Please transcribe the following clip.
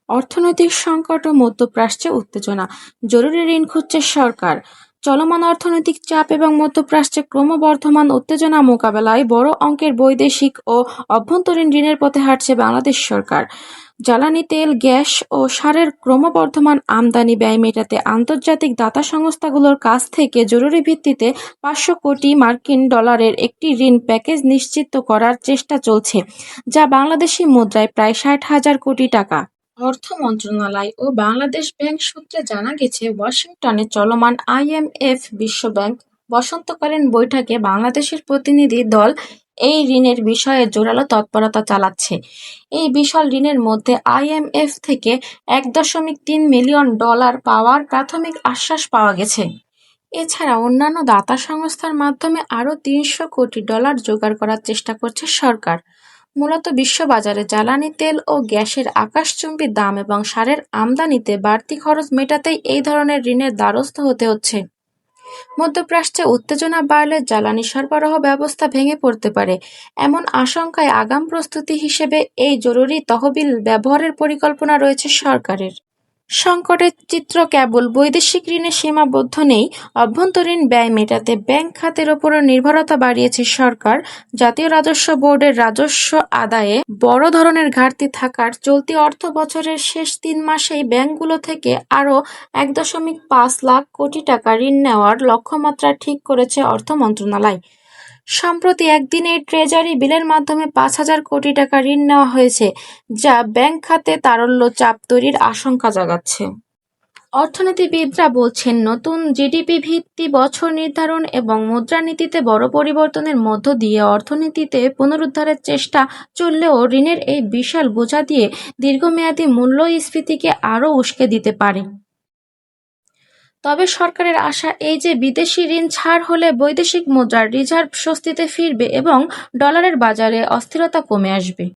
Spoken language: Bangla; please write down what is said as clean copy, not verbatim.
অর্থনৈতিক সংকট ও মধ্যপ্রাচ্যে উত্তেজনা, জরুরি ঋণ খুঁজছে সরকার। চলমান অর্থনৈতিক চাপ এবং মধ্যপ্রাচ্যে ক্রমবর্ধমান উত্তেজনা মোকাবেলায় বড় অঙ্কের বৈদেশিক ও অভ্যন্তরীণ ঋণের পথে হাঁটছে বাংলাদেশ সরকার। জ্বালানি তেল, গ্যাস ও সারের ক্রমবর্ধমান আমদানি ব্যয় মেটাতে আন্তর্জাতিক দাতা সংস্থাগুলোর কাছ থেকে জরুরি ভিত্তিতে 500 কোটি মার্কিন ডলারের একটি ঋণ প্যাকেজ নিশ্চিত করার চেষ্টা চলছে, যা বাংলাদেশি মুদ্রায় প্রায় 60,000 কোটি টাকা। অর্থ মন্ত্রণালয় ও বাংলাদেশ ব্যাংক সূত্রে জানা গেছে, ওয়াশিংটনে চলমান IMF বিশ্বব্যাংক বসন্তকালীন বৈঠকে বাংলাদেশের প্রতিনিধি দল এই ঋণের বিষয়ে জোরালো তৎপরতা চালাচ্ছে। এই বিশাল ঋণের মধ্যে IMF থেকে $1.3 মিলিয়ন পাওয়ার প্রাথমিক আশ্বাস পাওয়া গেছে। এছাড়া অন্যান্য দাতা সংস্থার মাধ্যমে আরও $300 কোটি জোগাড় করার চেষ্টা করছে সরকার। মূলত বিশ্ববাজারে জ্বালানি তেল ও গ্যাসের আকাশচুম্বী দাম এবং সারের আমদানিতে বাড়তি খরচ মেটাতেই এই ধরনের ঋণের দ্বারস্থ হতে হচ্ছে। মধ্যপ্রাচ্যে উত্তেজনা বাড়লে জ্বালানি সরবরাহ ব্যবস্থা ভেঙে পড়তে পারে, এমন আশঙ্কায় আগাম প্রস্তুতি হিসেবে এই জরুরি তহবিল ব্যবহারের পরিকল্পনা রয়েছে সরকারের। সংকটের চিত্র কেবল বৈদেশিক ঋণে সীমাবদ্ধ নেই। অভ্যন্তরীণ ব্যয় মেটাতে ব্যাংক খাতের ওপরও নির্ভরতা বাড়িয়েছে সরকার। জাতীয় রাজস্ব বোর্ডের রাজস্ব আদায়ে বড় ধরনের ঘাটতি থাকার চলতি অর্থবছরের শেষ 3 মাসেই ব্যাংকগুলো থেকে আরও 1.5 লাখ কোটি টাকা ঋণ নেওয়ার লক্ষ্যমাত্রা ঠিক করেছে অর্থ মন্ত্রণালয়। সম্প্রতি একদিনের ট্রেজারি বিলের মাধ্যমে 5,000 কোটি টাকা ঋণ নেওয়া হয়েছে, যা ব্যাংক খাতে তারল্য চাপ তৈরির আশঙ্কা জাগাচ্ছে। অর্থনীতিবিদরা বলছেন, নতুন জিডিপি ভিত্তি বছর নির্ধারণ এবং মুদ্রানীতিতে বড় পরিবর্তনের মধ্য দিয়ে অর্থনীতিতে পুনরুদ্ধারের চেষ্টা চললেও ঋণের এই বিশাল বোঝা দিয়ে দীর্ঘমেয়াদী মূল্যস্ফীতিকে আরও উস্কে দিতে পারে। তবে সরকারের আশা এই যে বিদেশি ঋণ ছাড় হলে বৈদেশিক মুদ্রার রিজার্ভ স্বস্তিতে ফিরবে এবং ডলারের বাজারে অস্থিরতা কমে আসবে।